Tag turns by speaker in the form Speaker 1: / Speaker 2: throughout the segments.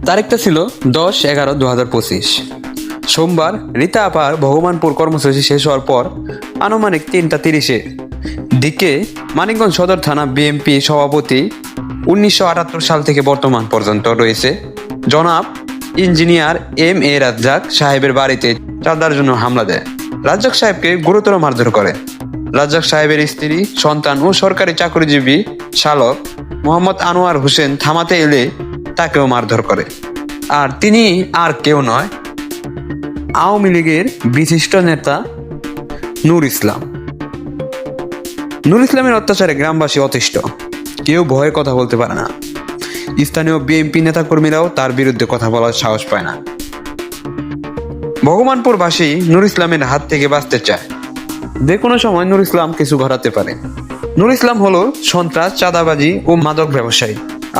Speaker 1: তারিখটা ছিল 10-11-2025। সোমবার রীতা আপার ভগবানপুর কর্মসূচি শেষ হওয়ার পর আনুমানিক 3টা 30-এর দিকে মানিকগঞ্জ সদর থানা বিএনপি সভাপতি 1978 সাল থেকে বর্তমান পর্যন্ত রয়েছে জনাব ইঞ্জিনিয়ার M.A. রাজ্জাক সাহেবের বাড়িতে চাঁদার জন্য হামলা দেয়। রাজ্জাক সাহেবকে গুরুতর মারধর করে। রাজ্জাক সাহেবের স্ত্রী, সন্তান ও সরকারি চাকরিজীবী শালক মোহাম্মদ আনোয়ার হোসেন থামাতে এলে তাকেও মারধর করে। আর তিনি আর কেউ নয়, আওয়ামী লীগের বিশিষ্ট নেতা নূর ইসলাম। নূর ইসলামের অত্যাচারে গ্রামবাসী অতিষ্ঠ, কেউ ভয়ে কথা বলতে পারে না। স্থানীয় বিএনপি নেতাকর্মীরাও তার বিরুদ্ধে কথা বলার সাহস পায় না। ভগবানপুরবাসী নূর ইসলামের হাত থেকে বাঁচতে চায়। যে কোনো সময় নূর ইসলাম কিছু ঘটাতে পারে। নূর ইসলাম হলো সন্ত্রাস, চাঁদাবাজি ও মাদক ব্যবসায়ী।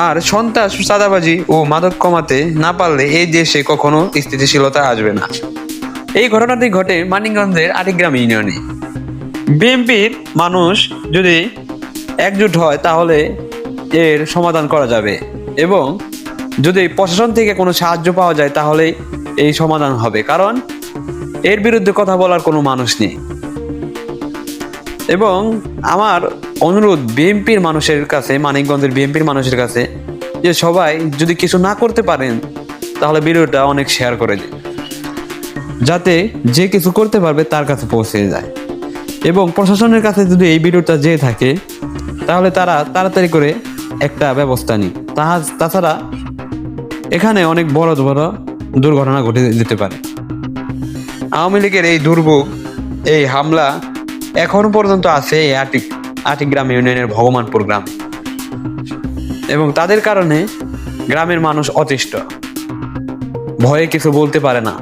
Speaker 1: আর সন্ত্রাস, চাঁদাবাজি ও মাদক কমাতে না পারলে এই দেশে কখনো স্থিতিশীলতা আসবে না। এই ঘটনাটি ঘটে মানিকগঞ্জের আটিগ্রাম ইউনিয়নে। বিএনপির মানুষ যদি একজোট হয় তাহলে এর সমাধান করা যাবে, এবং যদি প্রশাসন থেকে কোনো সাহায্য পাওয়া যায় তাহলে এই সমাধান হবে, কারণ এর বিরুদ্ধে কথা বলার কোনো মানুষ নেই। এবং আমার অনুরোধ বিএনপির মানুষের কাছে, মানিকগঞ্জের বিএনপির মানুষের কাছে, যে সবাই যদি কিছু না করতে পারেন তাহলে ভিডিওটা অনেক শেয়ার করে দিন, যাতে যে কিছু করতে পারবে তার কাছে পৌঁছে যায়। এবং প্রশাসনের কাছে যদি এই ভিডিওটা যেয়ে থাকে তাহলে তারা তাড়াতাড়ি করে একটা ব্যবস্থা নিক। তাছাড়া এখানে অনেক বড় বড় দুর্ঘটনা ঘটে যেতে পারে। আওয়ামী লীগের এই দুর্ভোগ, এই হামলা এখনো পর্যন্ত আছে এই আটিগ্রাম ইউনিয়নের ভগবানপুর গ্রামে, এবং তাদের কারণে গ্রামের মানুষ অতিষ্ঠ, ভয়ে কিছু বলতে পারে না।